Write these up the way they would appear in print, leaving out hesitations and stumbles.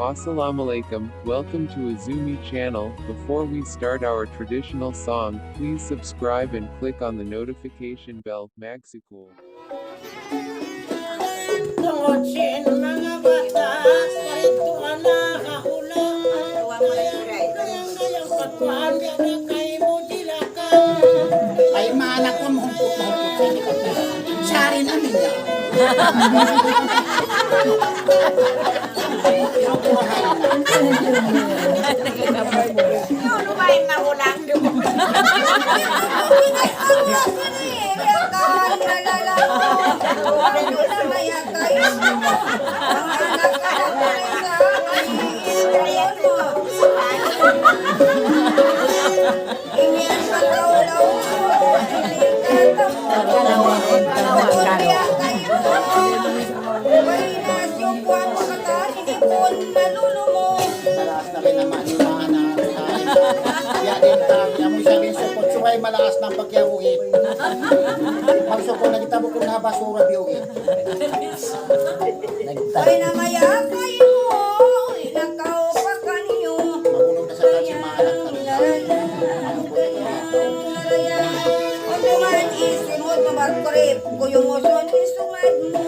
Assalamualaikum, welcome to Azumi channel. Before we start our traditional song, please subscribe and click on the notification bell. Magsikul. Tungotsin mga bata, karito anak ako lang. Kayang patuan, kaya kay mo dilakang. Ay, maanak ko, mahumpot sa inyo. Siya rin amin niya. Yung lumayan na ulang. Malakas na rin naman yung mga anak. Kaya din kami sabihin supot suway malakas ng pagkiyawit. Magsupot na kita bukong nabasura biyugit. Ay namaya kayo, inakaw pa kanyo. Magulang na sa kasi mga anak na Kung duman isimod mo magkorip, kuyong uson isumad mo.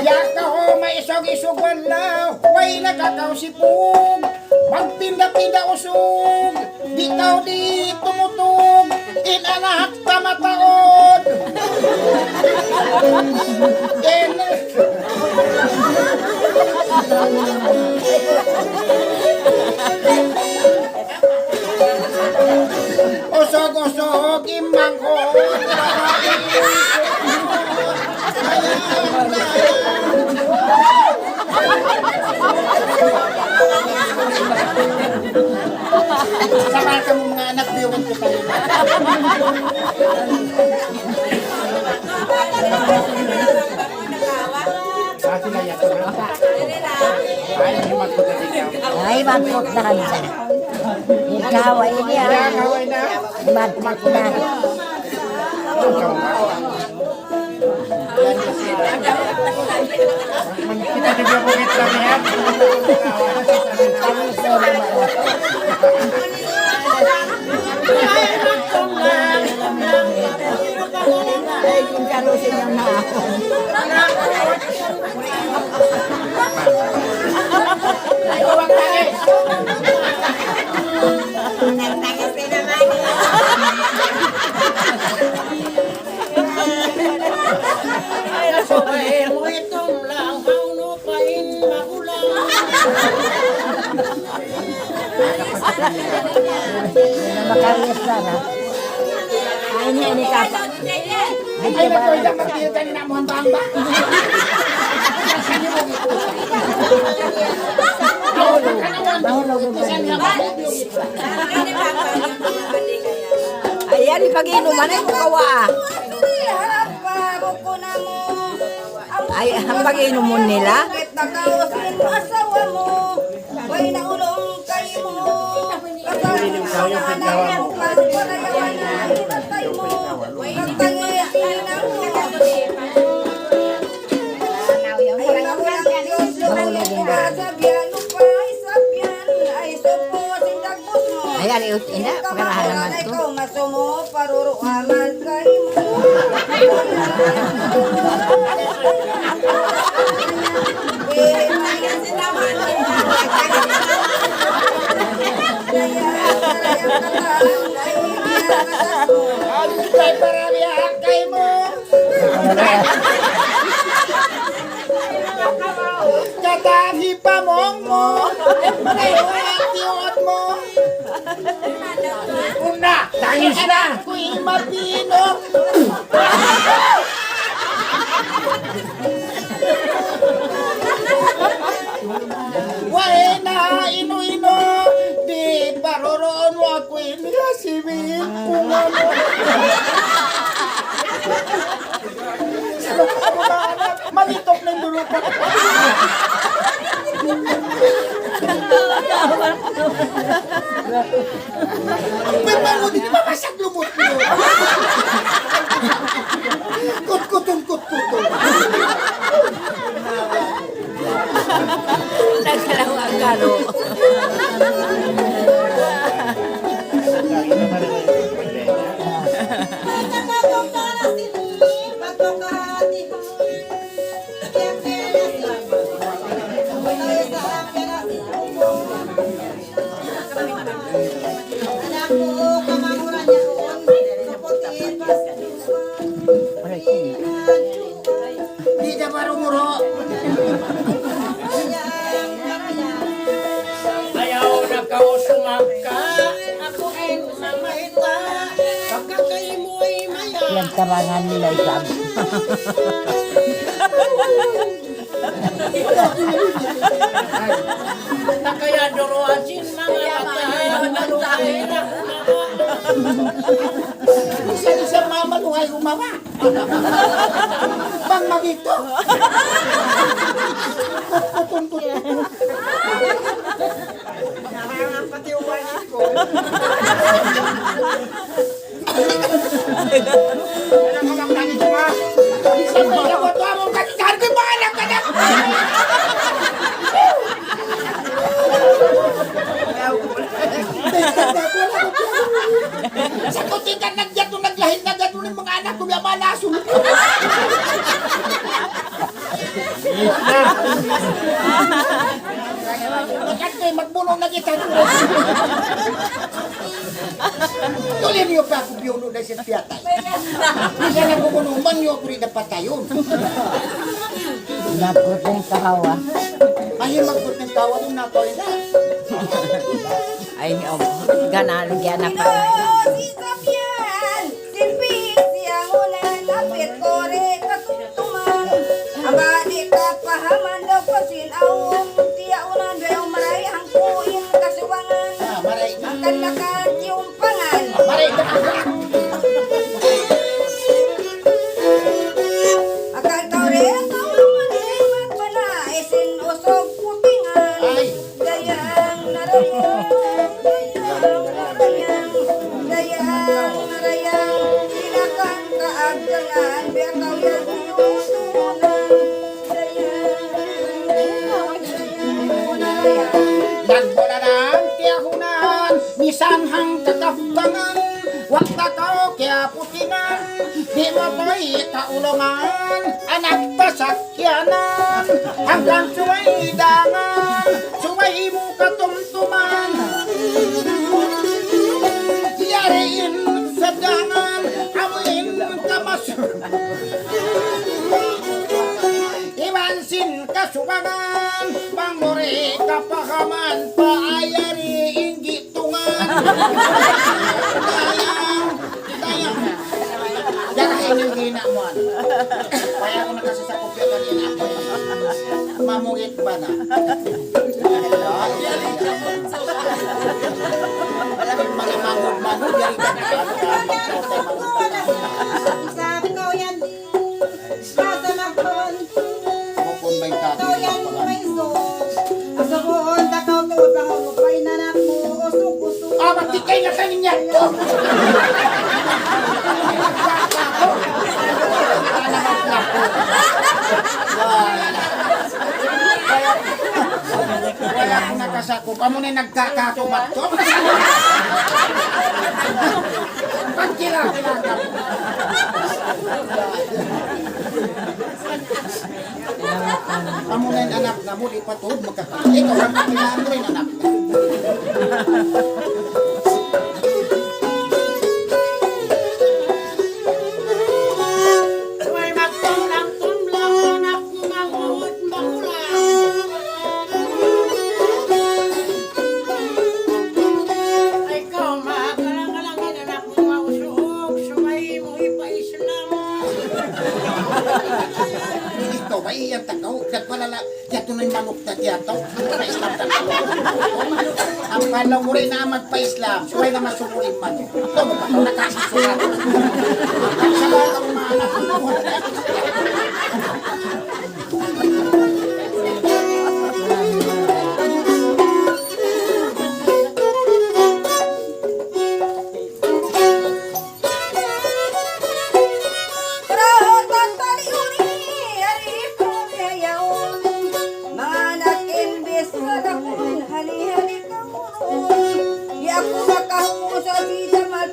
Yaka ho, may isog-isog wala. Way nakakaw si Pug. Magpinda-pinda usog. Bitaw di tumutog. Inanak tamataod. Usog-usog imangkot. Sama ka mo mga anak biyugan ko tayo. Kasi na yato na. Ay, magpot na kami dyan. Ikaw ay niya. Kaway na. Magpot na. Kita juga bukit kami ya. Kami sila mga. Ay, kung karusin yung maahon. Ay, uwag tayo. Nagtangis ka naman. Ay, mo itong lang, hauno pain magulang. Makariyas na na. Ay, niya ni Kapa. Ay, nagkoy lang magkita ni namuhan bamba. Mahulog ang ganyan. Ayan, ipag-inuman ay mukawa. Ay, ang pag-inom mo nila? Bakit nakausin mo asawa mo? Way na ulong kayo mo. Kasama mo sa anak mo. Pagpalayawan na hinatay mo. Pagtangisin na mo. Ay, nakulang Diyos lumulong ka sa biyan. Upay sa biyan. Ay, supo sindagbos mo. Ayan, ina, pagkarahan naman to. Ikaw masumo, paruruaman kayo mo. Kay paralihan kay mo. Katahi pamong mo. Manayuat mo. Una, tangis na. Kuy matino. Wae na ino-ino. Di paroroon mo ako inasimin kung ano. Manitok ng dulo ko. Pero di ba masag lumot mo? Di ka marumuro. Ayaw na kao sumagka, ako ay mamahita, pagkakay mo ay maya. Yan karangan nila isang. Na kaya duruasin mga matay, maluhay na Isa mamaluhay umawa. Bang magito. Sa kutikan nagyato naglahit na gato ng mga anak ko yung mga nasunod. Nakat kayo magbunong na kita. Tuloy niyo pa ako biyono na siya piyatay. Hindi na bukunuman niyo ako rin na patayon. Napot ng kahawa. Ay, magput ng tawa rin na tayo na. Ay, ganaan yan na pa. Si Sabian, silbi siyang ulan, lapit kore katutuman. Abadi kapahaman daw pasinaong, tiya ulan daw marayang kuin kasuwangan. Maray. Ang kanlakan yung pangan. Maray. Akal kore ang manimat panaisin usog putingan. Ay. Dayang narayang, dayang narayang, silakan kaagdalan, biyakaw yan yung tunan. Nagbola ng tiyahunan, misanhang kakaptangan, wak na kao kaya putingan, di mo ko'y kaulungan, anak pasakyanan, hanggang suway dangan, suway mo katumtuman. Yariin sa dangan, amuin kamasur. Iwansin kasubangan, pangmuri kapahaman, paayari inggitungan. Dayang. Darahin yung ginamuan. Kaya ako nakasasakop yung kanina ako. Mamungit ba na? Mga mangod-mangod, yari ka na. Sabi ko yan, basta magpon, Bukon ba yung tabi ko ng yan pangalan? may so. Asukoon, takaw to, pangulupay na na ko, usok-usok. Ah, magtikay na kaninya to! Kaya kung nakasako, kamo na nagkakatumat to. Pagkila-kila ka. Kamo na yung anak na mo, di patuod magkakita. Ikaw ang kakilaan mo rin anak na. May magtumlang-tumlang, anak mangod mangulang. Ay ikaw magalang-galangin, anak mo mausog, sumay mo ipaislam. Ito, ba iyan takaw? Kat palala, yato na yung manok na tiyato. Pa-Islam takaw. Ang palaw mo rin na magpa-Islam, suway na masukulin man. Ito, magpakaw na kasisulat. Sa mga anak mo.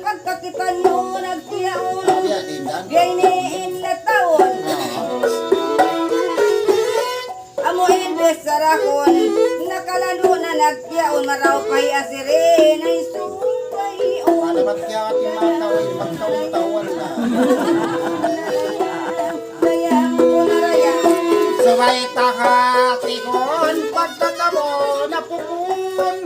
Pagkakitan mo nagtiyaon, Iya, Dindan. gayniin na tao, kahon nakalalo na nagyaon maraw pay asirin ay sungay Alamat kaya ating mga tao ay magtaon-tawan na. dayang punarayang Sabay takatikon pagkatamo na pupun.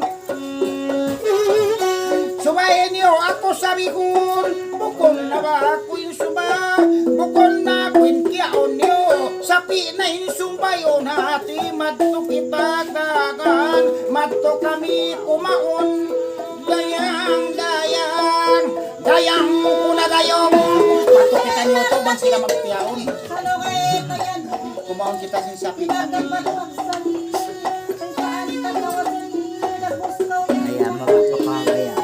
Subayin niyo ako sabi kun, bukon na ba ako'y suba, bukon na ako'y kiyaon niyo, sapi na insumbayon hati madto kita dagan, madto kami kumaon, dayang mo na dayong, madto kita niyo to bang sila magkiyaon, Halo kayo, yan. kumaon kita sa sapi. Kaya mapapakaya.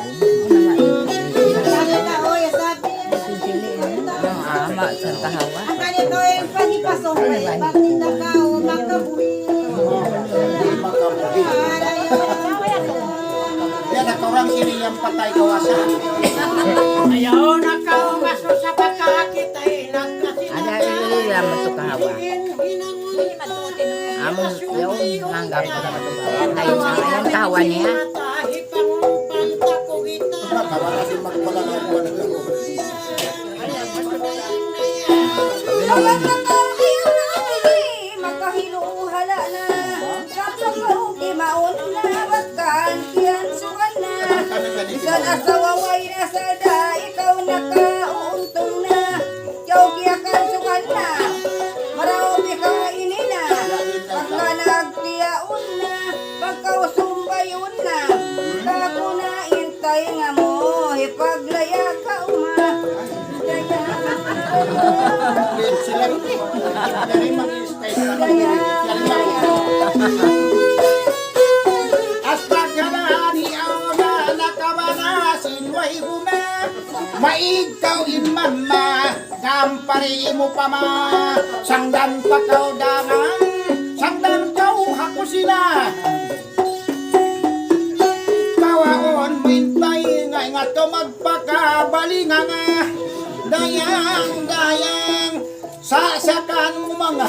Ang ama sa kahawa. Yan ako orang siniyang patay kawasan. Ayaw na ka umaso sa pagkakitay nagkasinada. Ada ilila sa kahawa. Amo yung manggap ko naman ito. Ayun kahawa niya. Kawasan din magpalalawa na gano'n. Tawag na ka ayaw na makahinuhala na kapag mauki maon na bakan kiyan sukan na Isan asawaway na sada ikaw nakauuntong na yaw kiyakan sukan na marami ka inina pagka nagtiyaon na pagkausumbayon na kako na intay nga mo ipaglaya ka uma Sila dari mag-i-stay sa Astaghalani auna nakabanasin way guna maigkaw in mama kampari mo pa ma sangdan pa kaw dangan sangdan kaw hako sila kawaon mo intay nga to magpakabalinga nga dayang sasakan mo mga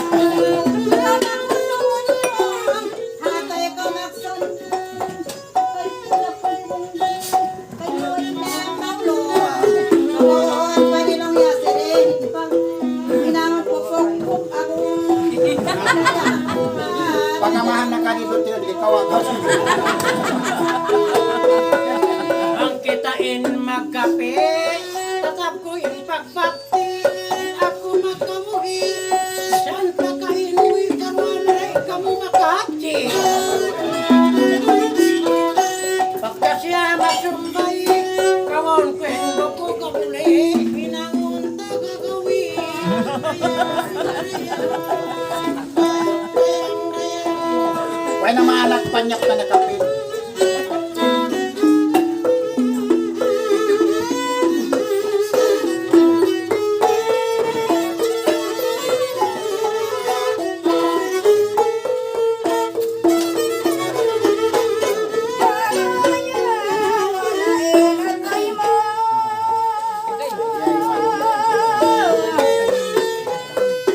pangamahan na kanito tiyo di kawagan Ang kitain magkape, tatap ko yung pagpati, ako magkamuhi, saan pa kain mo'y karwalay ka mo makati. Pagka siya masumbay, kawon ko yung bako kamuli, pinangunta gagawin. Why na maalat panyak na nakapit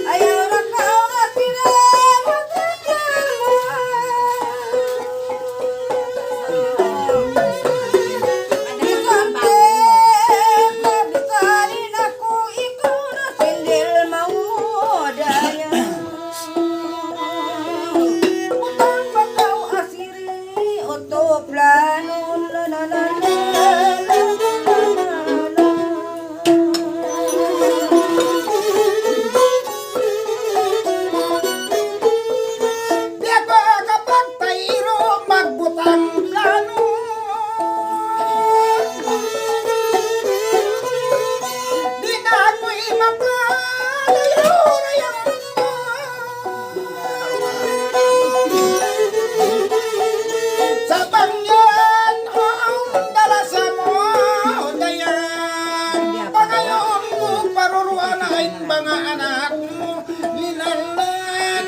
ayaw na ka atira di ako kapag tayro magbutang plano di na ako'y makalayo sa bangyan o ang dalasa mo dayan pagayon mo paruruan ay mga anak mo linalan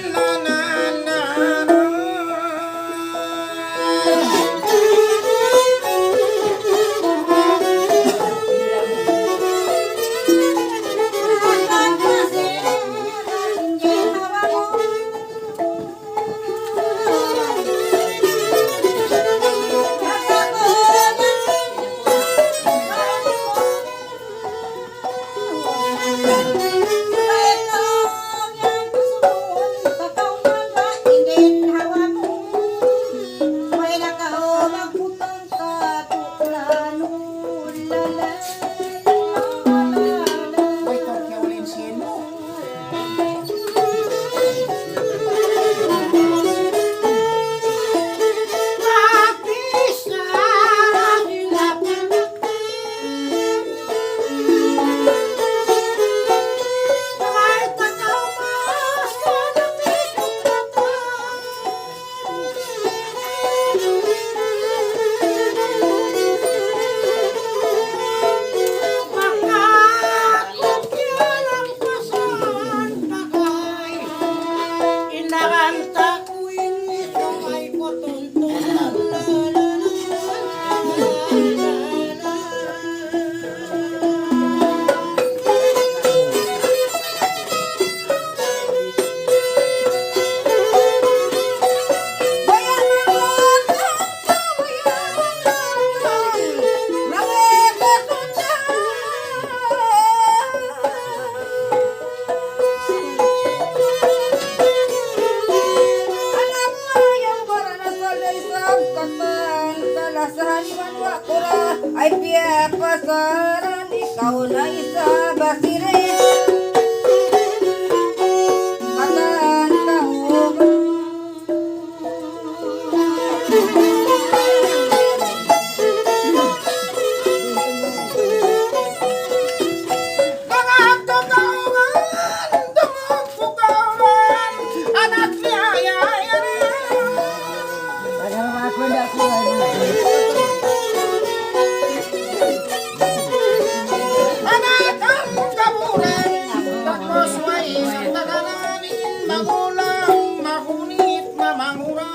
magulang, mahunit, mamangurang.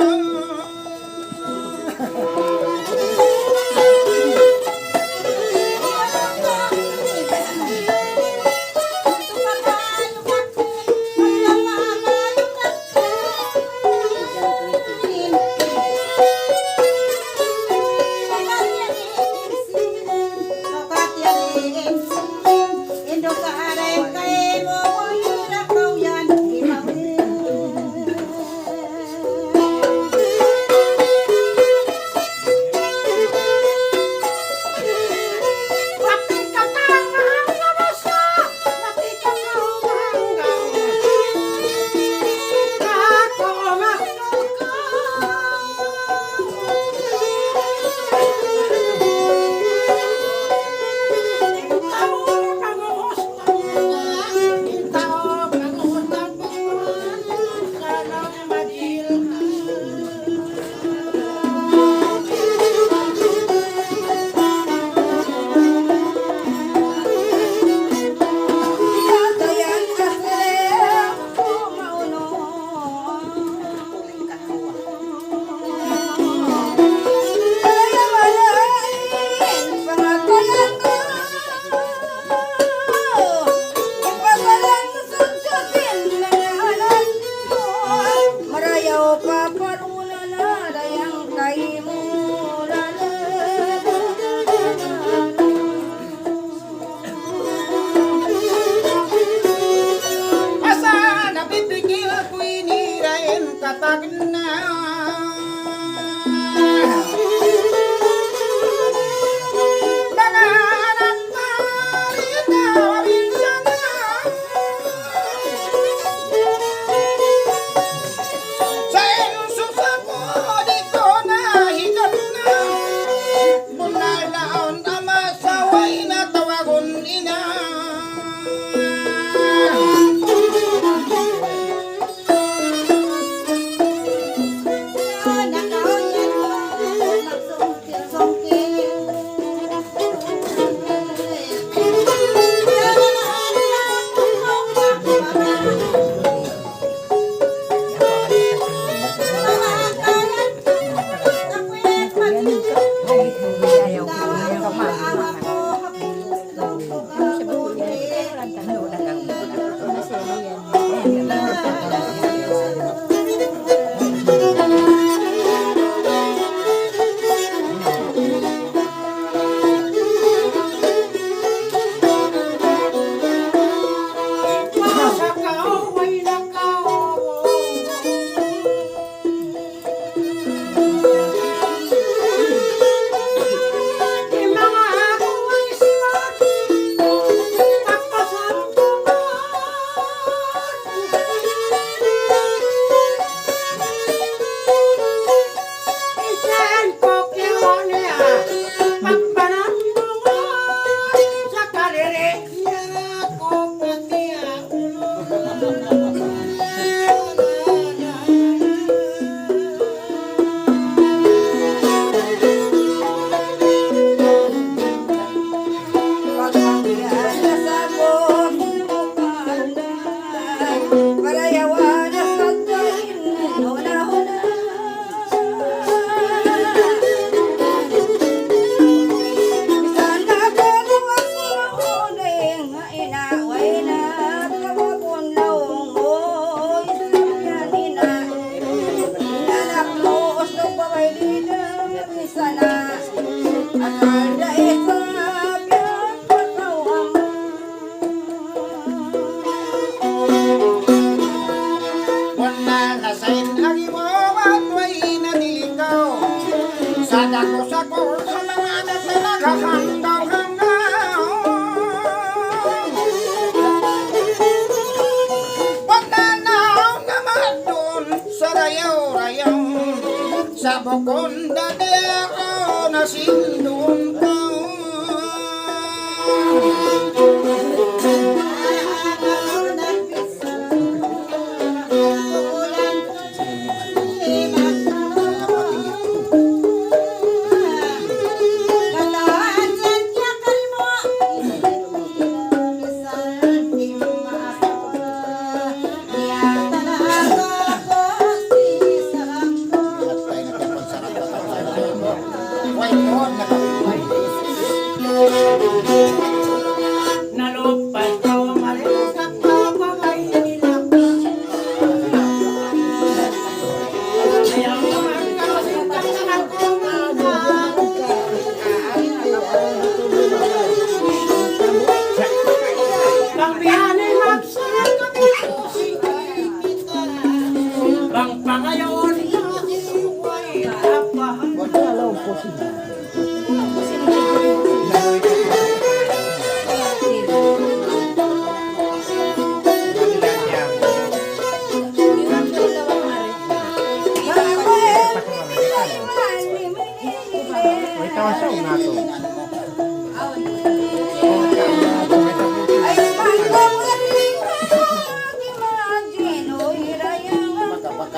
Sa bukod na ako na sindong ko.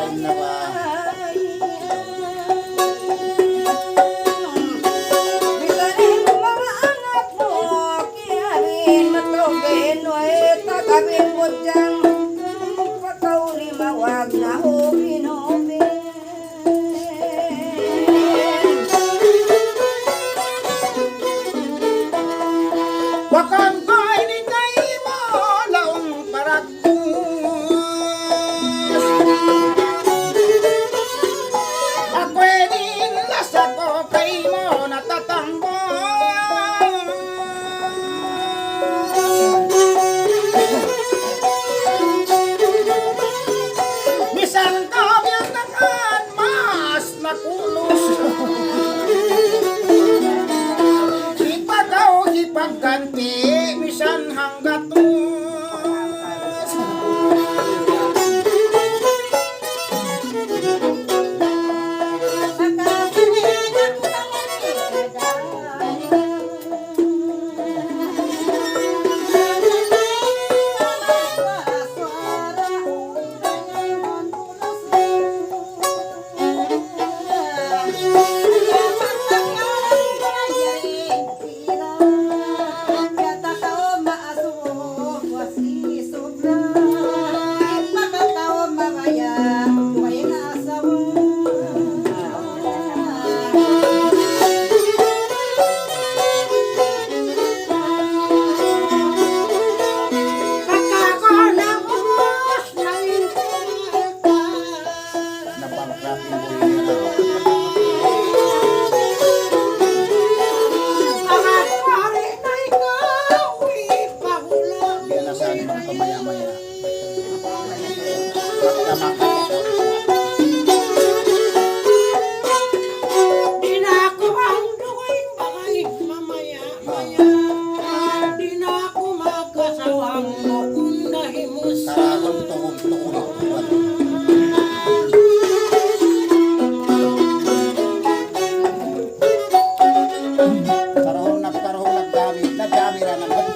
Ay, nawa. Bisanin mo mga anak mo, kiyarin matugin, ay tagabin mo dyan. Pagkauli mawag na hubin-hubin. Wakang ko'y di kayo mo laong paragdus. Ako'y nilas ako kay mo natatambos. Bisan ka biyatakan mas nakulos. Ipagaw, ipagganti, misan hanggat tus. Nabangkrapin ko yun ito. Yan na saan mga pamaya-maya. Di na ako ang dukoy bakay mamaya-maya. Di na ako magkasawang mukundahimus. Karagon tuhod. Karahong nagdami ra naman.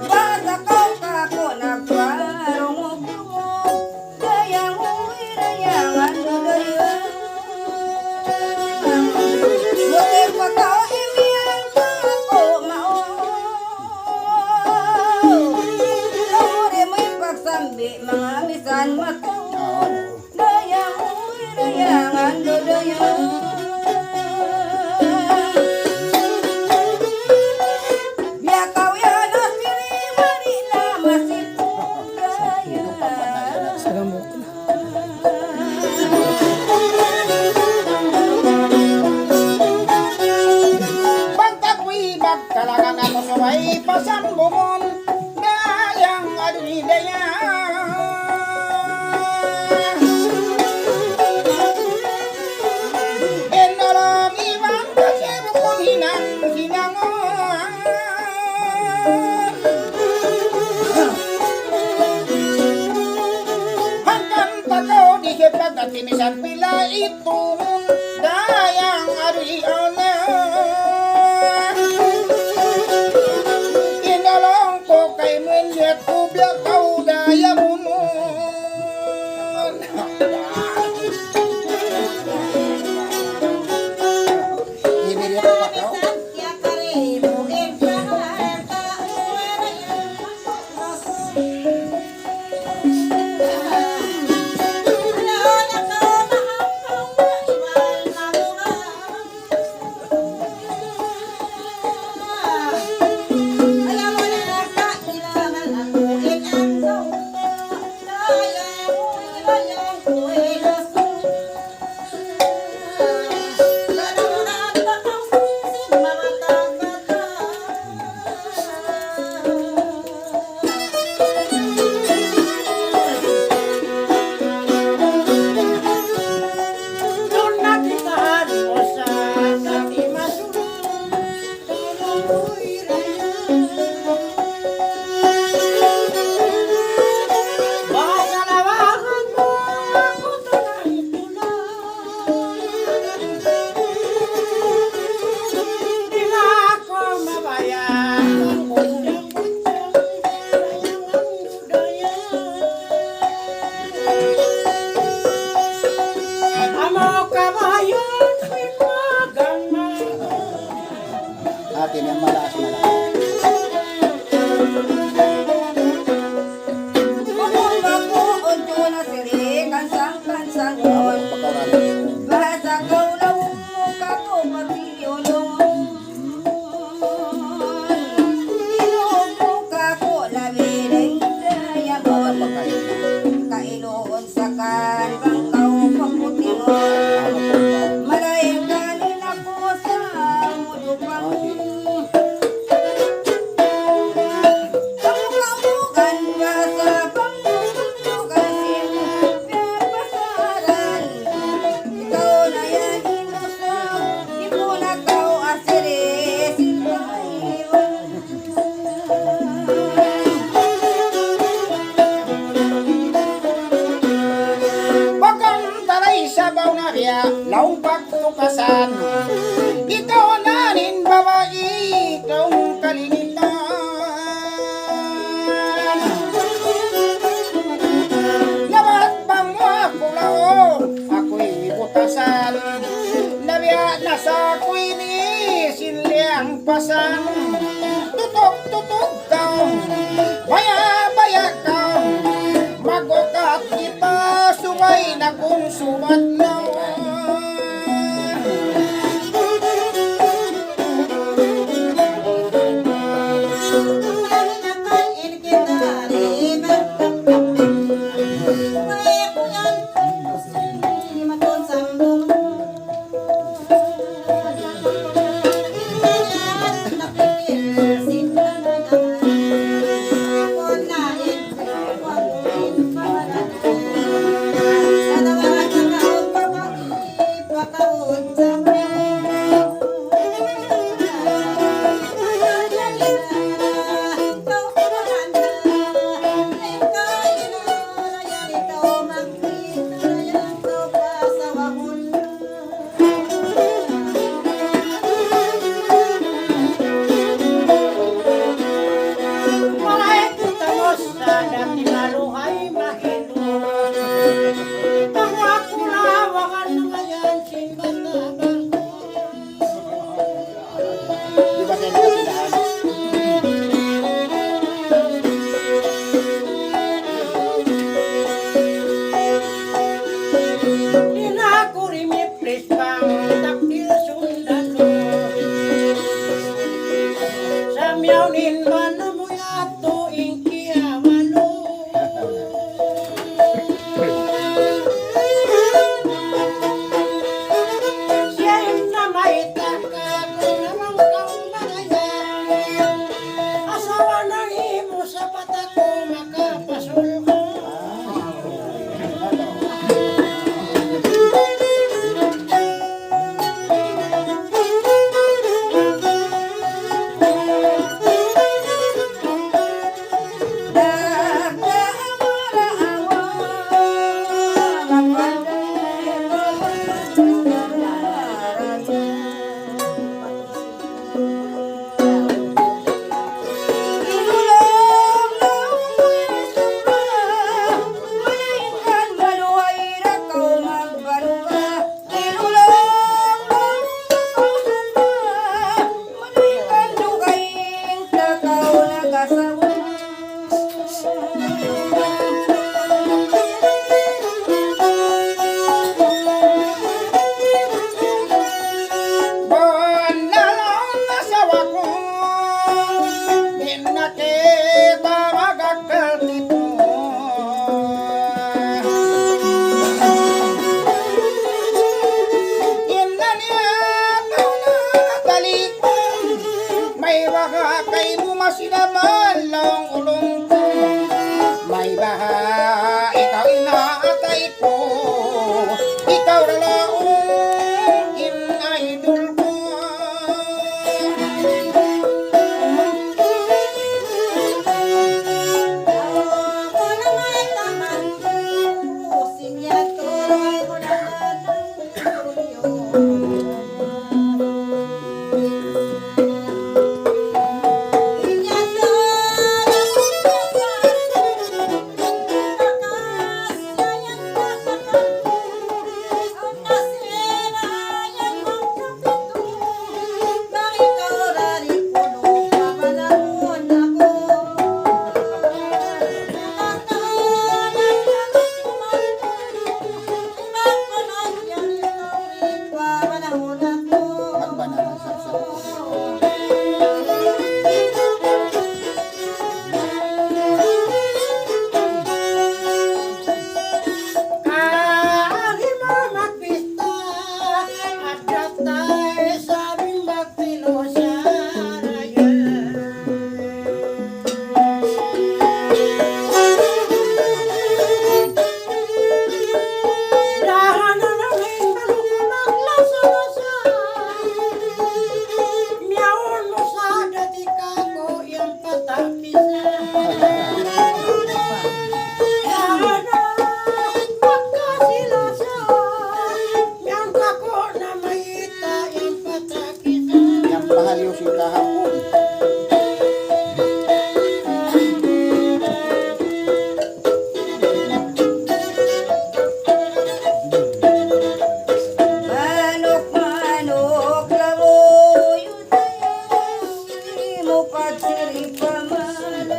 Pagkakaw ka ko nagparungog-rungog, dayang uwi-dayang ano-dayan. Buti pa ka imiyan ka ako maong. Lamuri mo'y pagsambi, mga misan mataw. Dayang uwi-dayang ano-dayan. Biyakaw yan ang siri-mari na masipong dayan. Pagkakuy bagkalagan ako sumay pasambungon. Dayang adidaya. Enolong ibang kasiro kong hinang-hinangon. Hanggang takaw di kipag at timisan pila itong dayang ariana. Inalong ko kay Munyet kubya kau daya bunon. Ibigay ko pa kau. Alam mo na nagkailangan ako, badlaw. Di ba kayo nakatindahan? Pagsiri pamalo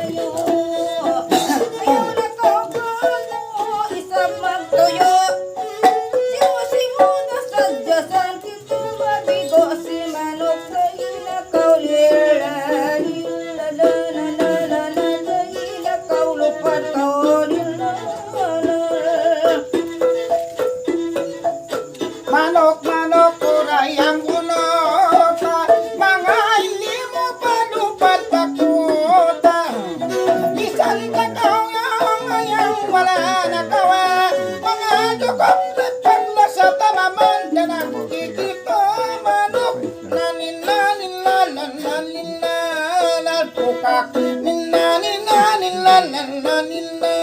kokak nina nina nila nila nila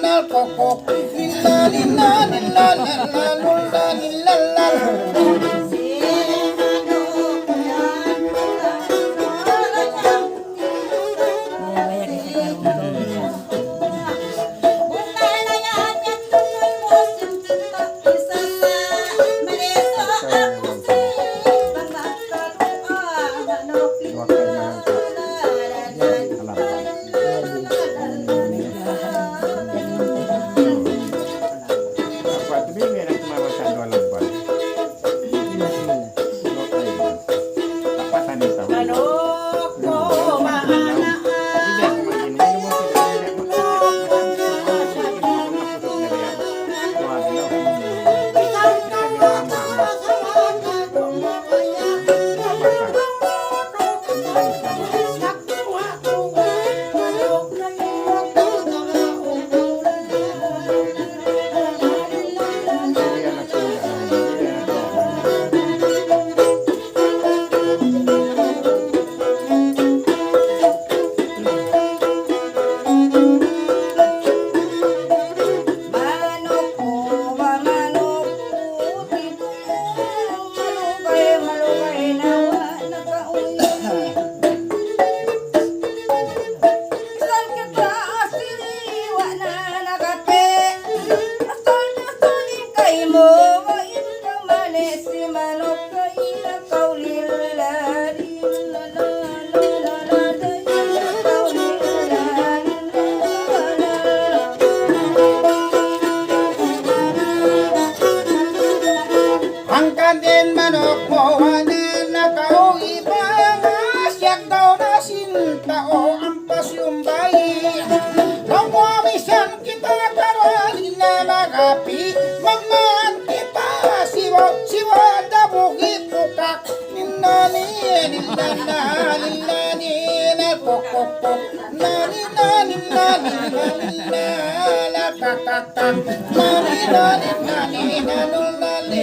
nal kokok nina nina nila nila nila nila Angkatin manok mo wala na kao ibang asyak daw na sinta o ampas yung bayi Lawawisan kita karali na magapi Magmaan kita siwa dabugi pukak Ninani nilana nilani nalpokokok Nani nani nani nani nalakakakak Nani nani nani nanul nani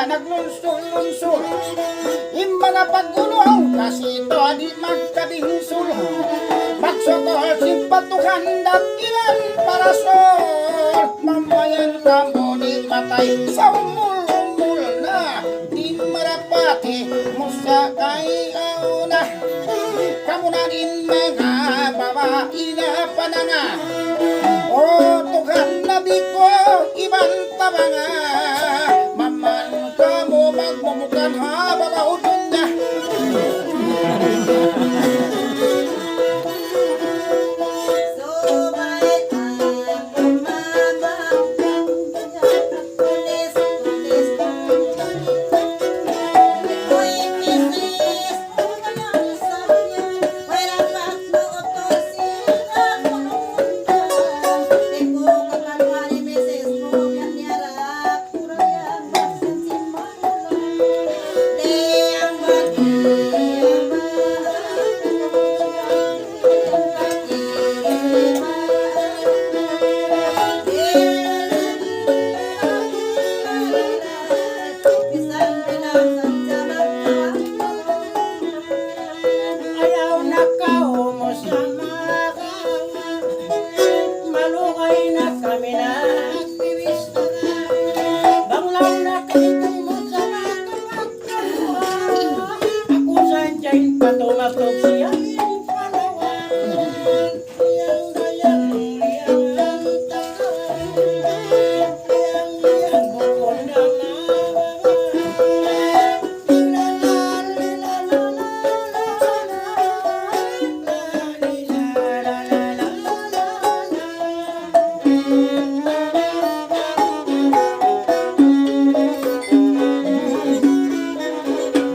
naglunsol-lunsol Imba nga pagulong kasi ito di magkadinsul Magsokol simpatukan dakilan parasol Mamayan kamo di matay sa umul-umul na Di marapati musa kay auna Kamu na din mga babae na pananga O Tuhan nabi ko ibang tabanga Maman kamu magmumukan hababaudon niya So kami nagbibistahan. Banglaw na kayo mo sa matawag-tawa. Ako sadyain patumatog siya yung panawan. Iyang dayang liyang takan. Iyang bukod na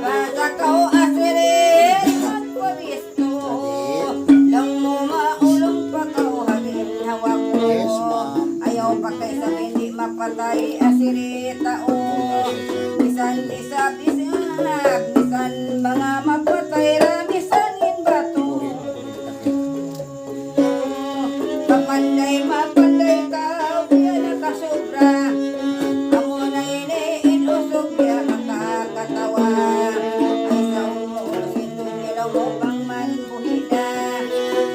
Basta kau asirin magpabisto. Lang mo maulong pa kau halin hawak ko. Yes, ma'am. Ayaw pa kay sa hindi mapatay asiri tao. Bisan isa bisan bisan mga mapatay ramisan in bato. Mapanday mapanday kau biya nakasobra. Amo na iniin usog biya makakatawa. Ay sa umuulo sito nilaw mo pang man buhida.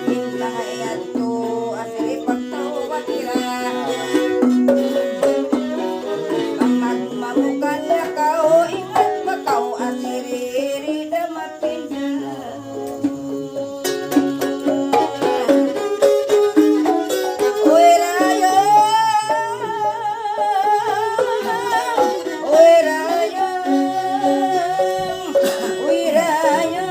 Yung mga iyan to asiri pagtawa tira. Magmamukan na kau ingat pa kau asiri da mapinda. Uy rayo, uy rayo, uy rayo.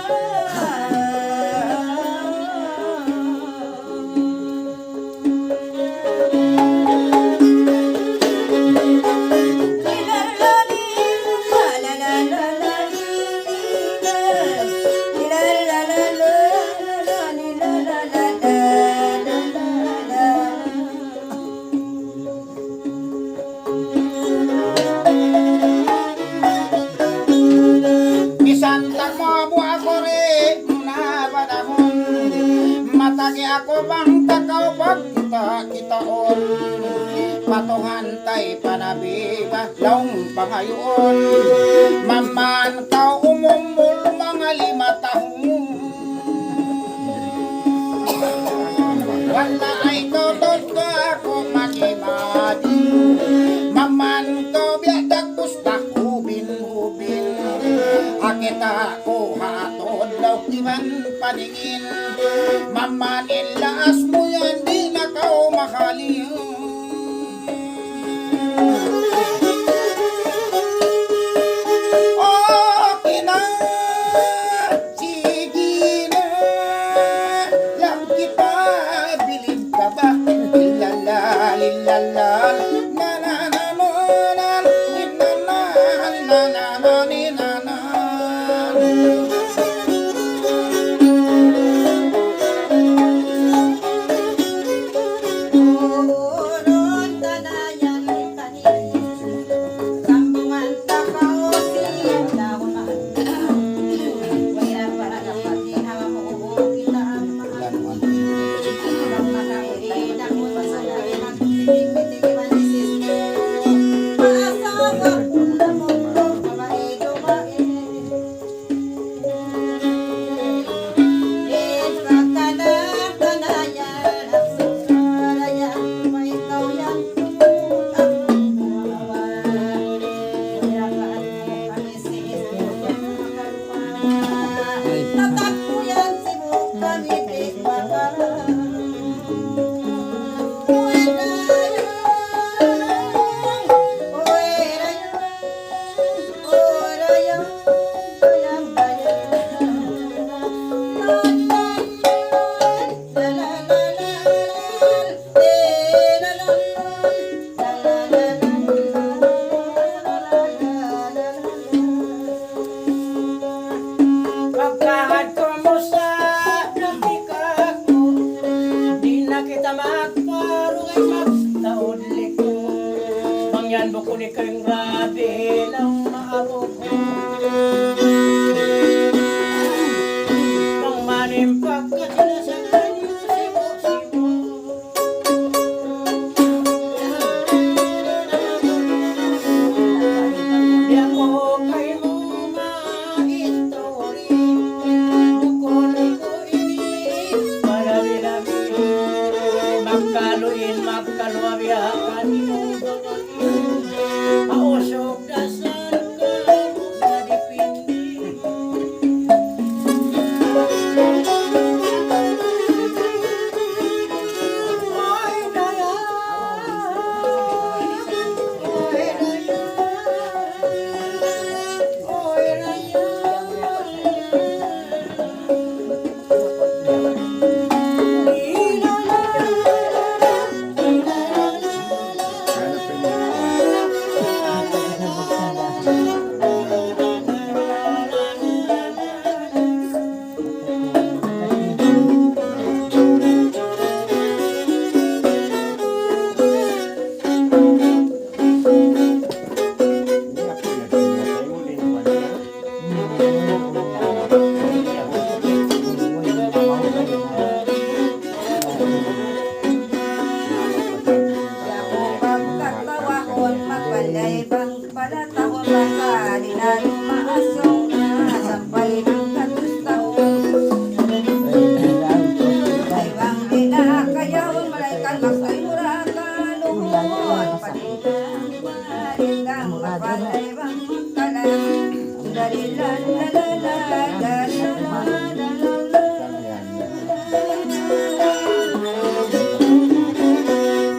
Bisan tagmo ako rin na badahon. Matagi ako bang takaw pag kita-kitaon. Patuhan tay panabiba laong pangayon. Maman kau umumul mga 5 tahon. Wala ay totoo ko ako magimadi. Maman ko biyadak gusta hubin-hubin. Akita ko hatod daw iman paningin. Maman ilaas mo yan di na kau mahalin. Okay na, sige na, lang kita, bilib ka ba? Ilala, ilala, na na na na na, inana, na na na ni na na. Uron tanayan tanin. Sambungan takaw sindawan. Wala para dapat hawa mo kita ang mahal. Ang makain ako sa lahat. Titig-titig manisis mo. Maasawa ko na mo babae dumain. Tanayan ang sarayan. May ikaw yan. Ang bumawa. Kayaan mo kami sis. Tatak mo yan si Buka Mitig Bakaran. Uy rayo, uy rayo, uy rayo, bayang bayang. La la la la, la la la Pagkahad ko mo sa nakikak mo, di na kita magparungay magtaudlik ko. Mangyan mo ko ni kayong grabe ng maarog ko. Nang manim pagkatila sa kanyo, sibo-sibo. Di ako kay mo maitori. Bukod ko ini, marami-rami. Maluin magkalwabiyakan imong babae. Pausok dasan ka sa dipindi. Oy daya, oy daya, oy daya. Pagtatawahon, magbalay bang palatahon baka di na lumaasong na sampay ng katustahon. Ay bang di na kayawon malaikan maksay mura kaluhon. Paninang malindang mabalay bang kalang dalilan lalala.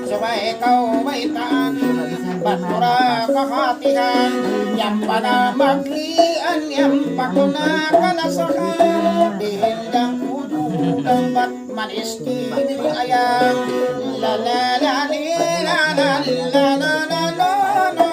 Subay ikaw baitaan, batura kahatihan, yang pada maglian, yang pakuna kalasakan, dihindang kudu dapat manis kini ayam, la la la li, la la la la la la la.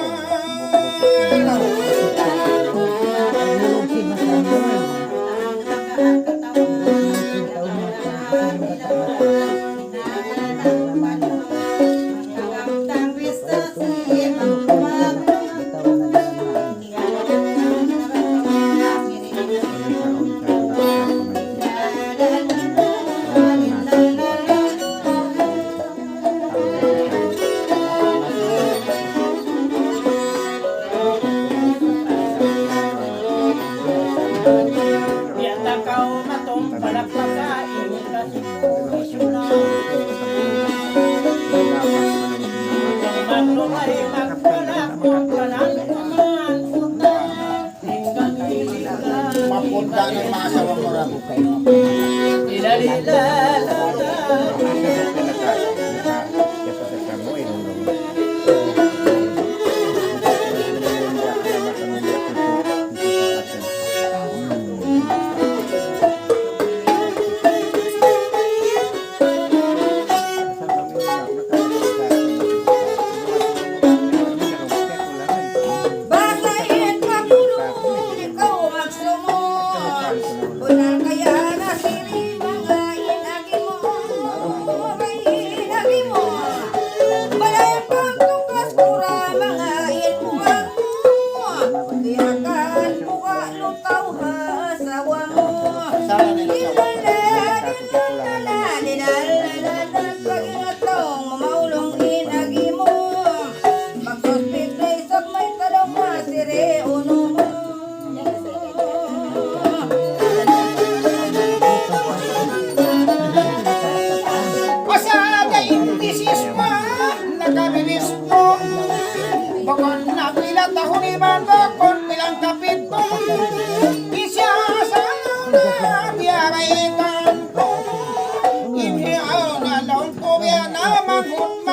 Biarlah kau matung pada pakain kasihku yang maglumay magpalakot kanan kuman utang hinggang hiligan. Mapunta ng mga asawang orang. Basahin pagulong, ikaw magsumon. Bunal kaya na siri mga inagi mo. May inagi mo. Balay pagtukas kura mga inbuwang mo. Diyakan buka lutaw ha asawa mo. Pagingatong mamaulong inagi mo. Magsuspit na isang may talong na siri uno mo. Pasada indisis mo, nagkabilis mo. Bakon na pila tahon iman, bakon bilang kapit mo. Isya sa na biyaray kanto. Inhiyaw na laon ko, biya na mangut ko.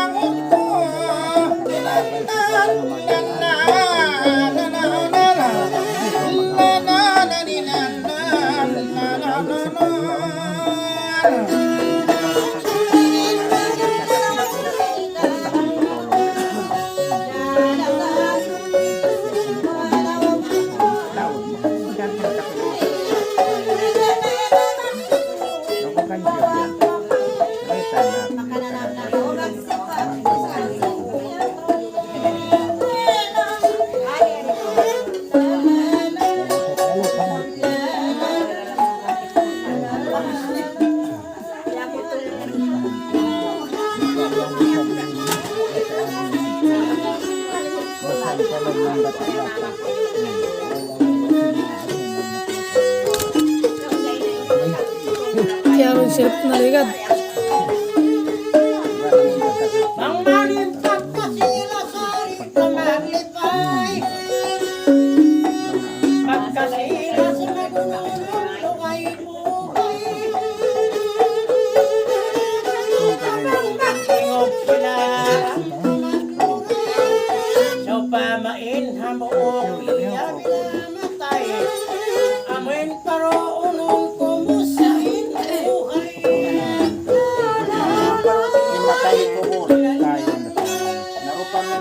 La la la la la la la la la. La la la di la la la la la la. Kaya ang sirap na ligad.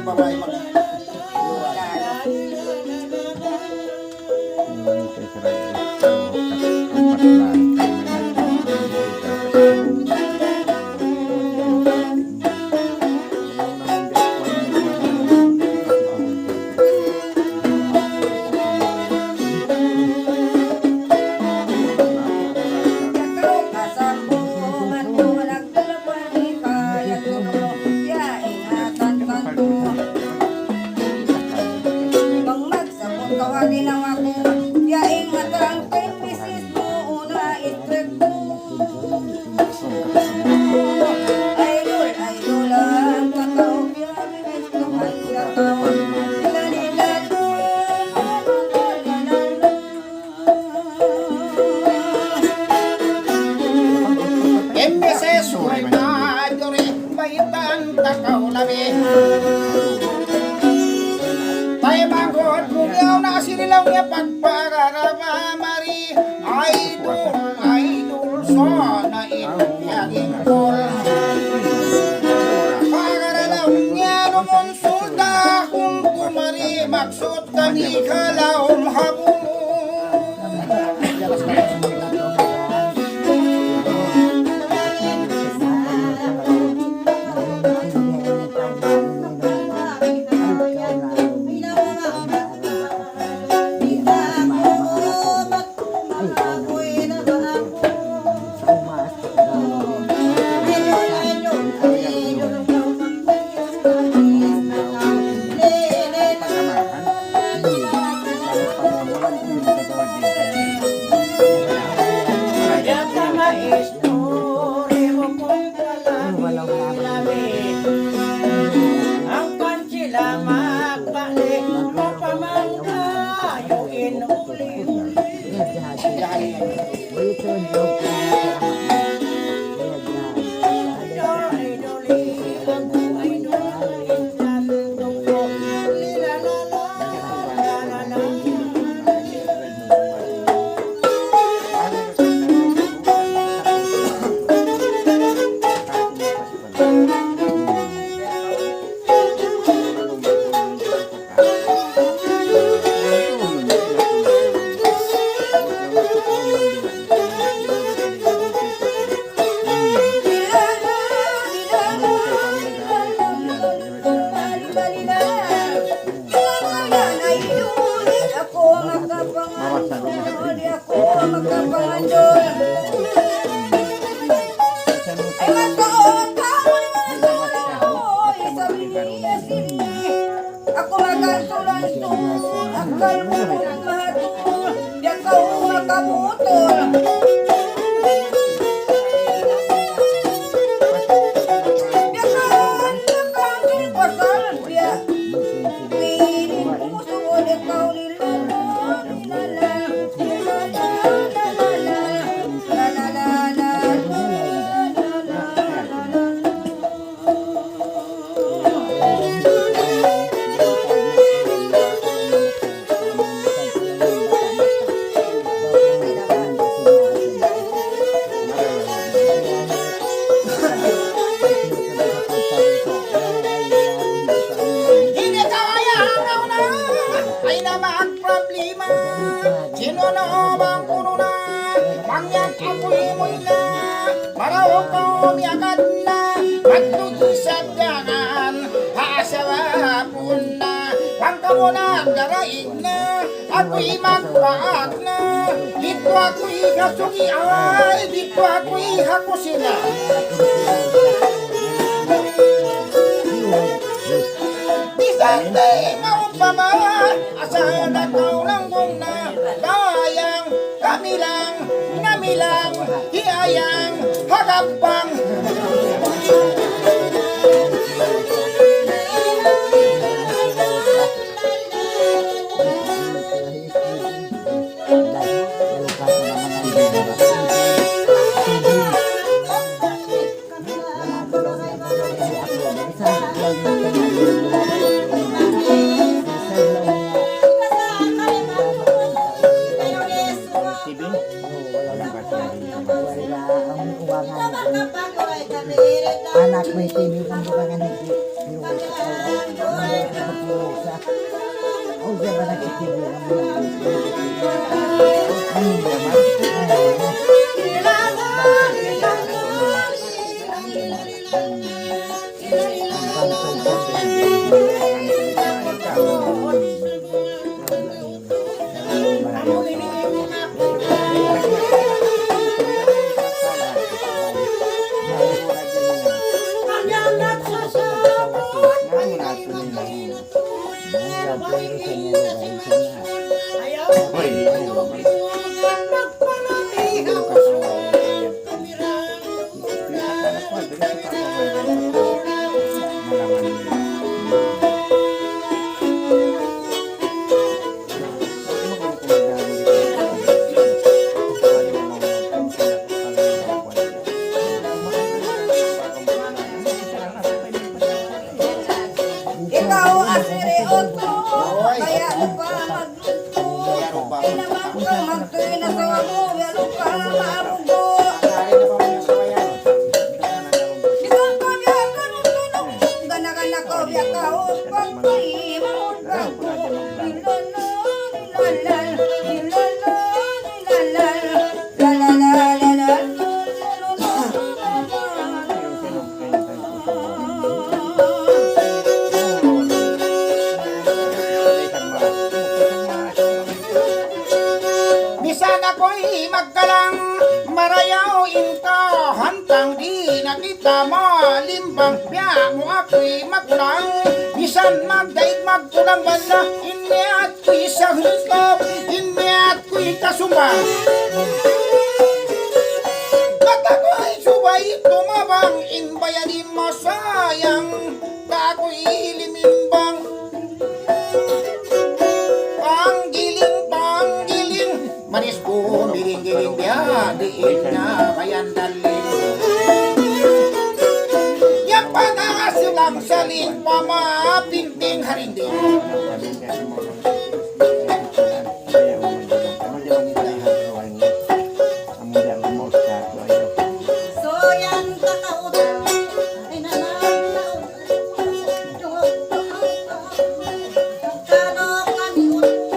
babae mag Embese suray na dore baitan takaw labi tay magot bugyaw na sinilaw niya pagpagarama mari idol sana inyaging kol pagaralaw niya lumon suda kung kumari maksud kami kalawom habong ako'y magpaak na dito ako'y kasugi ay dito ako'y hakusina isante maupama asa dataw lang na kayang kamilang namilang hiayang hagapang anak may TV kang bukangan hindi Ikaw asiri oto, kaya lupa magluto. Inaman ka magtuloy na sa mo, kaya lupa maabugo. Isang kaya kanong gana-gana ko, kaya kaos pagpahimang pagpo. Ilala, ilalal, ilala, ilalal, lalalala, Bisan ako'y magkalang marayaw inka hantang di na kita malimbang piya mo ako'y magkulang bisan magdaig magkulang bala inmiat ko'y sa hukap inmiat ko'y kasumbang ba't ako'y subay tumabang inbayadi masayang ka ako'y limimbang panggiling manis ko miring-giling dia diin na bayan daling yang pangasilang saling pamapinting harinding so yan takaot ay nananaw kano kami utang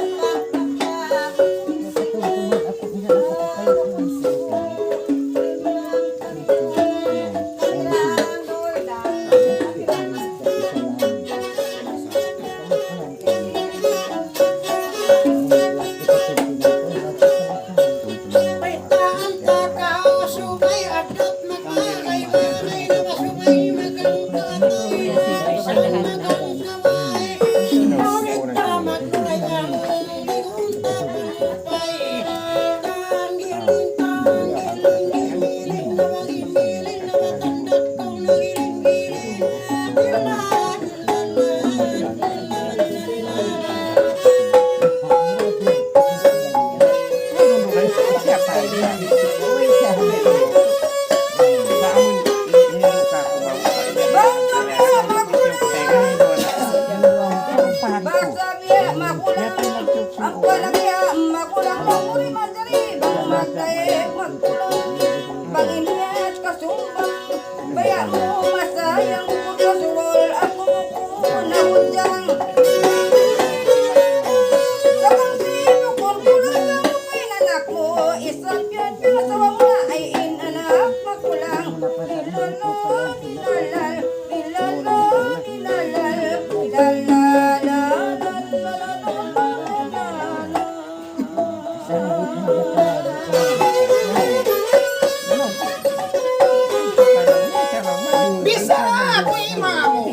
bisa ako'y mamo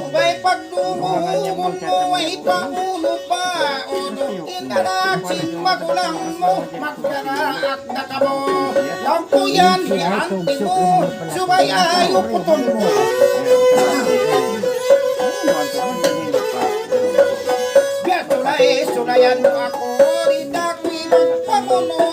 bay pagdumuhumon mo ay pangulo pa uno inalaksing magulang mo magdaraak na kamo ang puyan ni auntie mo subay ayaw puton mo sulayan mo ako rin ako'y magpamuno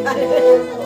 Ano